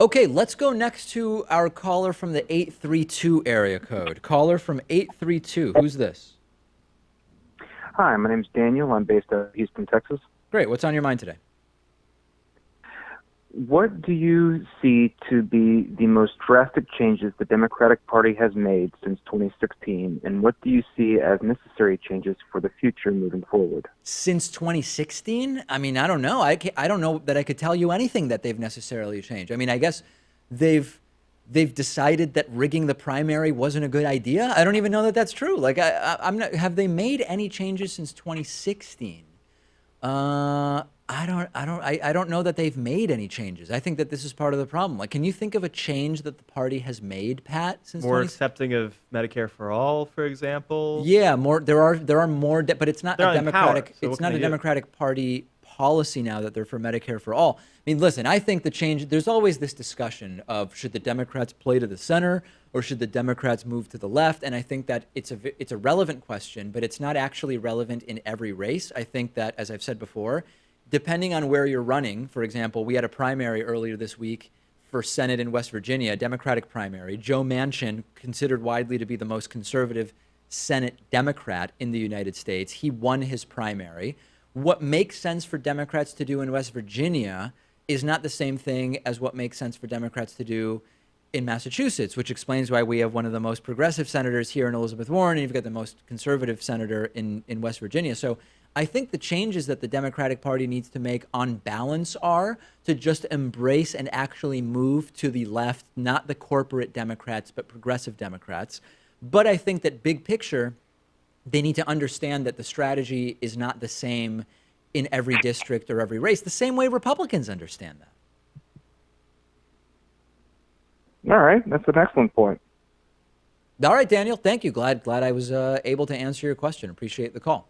Okay, let's go next to our caller from the 832 area code. Caller from 832. Who's this? Hi, my name's Daniel. I'm based out of Houston, Texas. Great. What's on your mind today? What do you see to be the most drastic changes the Democratic Party has made since 2016, and what do you see as necessary changes for the future moving forward? Since 2016? I mean, I don't know. I don't know that I could tell you anything that they've necessarily changed. I mean, I guess they've they've decided that rigging the primary wasn't a good idea. I don't even know that that's true. Like, I'm not. Have they made any changes since 2016? I don't know that they've made any changes. I think that this is part of the problem. Like, can you think of a change that the party has made, Pat, since More 20? accepting of Medicare for all, for example. Yeah, more. There are more, but it's not They're a in power, Democratic. so what It's can not they a do? Democratic Party policy now that they're for Medicare for all. I mean, listen, I think the change. There's always this discussion of should the Democrats play to the center or should the Democrats move to the left, and I think that it's a relevant question, but it's not actually relevant in every race. I think that, as I've said before, depending on where you're running, for example, we had a primary earlier this week for Senate in West Virginia, a Democratic primary. Joe Manchin, considered widely to be the most conservative Senate Democrat in the United States, he won his primary. What makes sense for Democrats to do in West Virginia is not the same thing as what makes sense for Democrats to do in Massachusetts, which explains why we have one of the most progressive senators here in Elizabeth Warren, and you've got the most conservative senator in West Virginia. So I think the changes that the Democratic Party needs to make on balance are to just embrace and actually move to the left, not the corporate Democrats, but progressive Democrats. But I think that big picture, they need to understand that the strategy is not the same in every district or every race, the same way Republicans understand that. All right, that's an excellent point. All right, Daniel, thank you. Glad I was able to answer your question. Appreciate the call.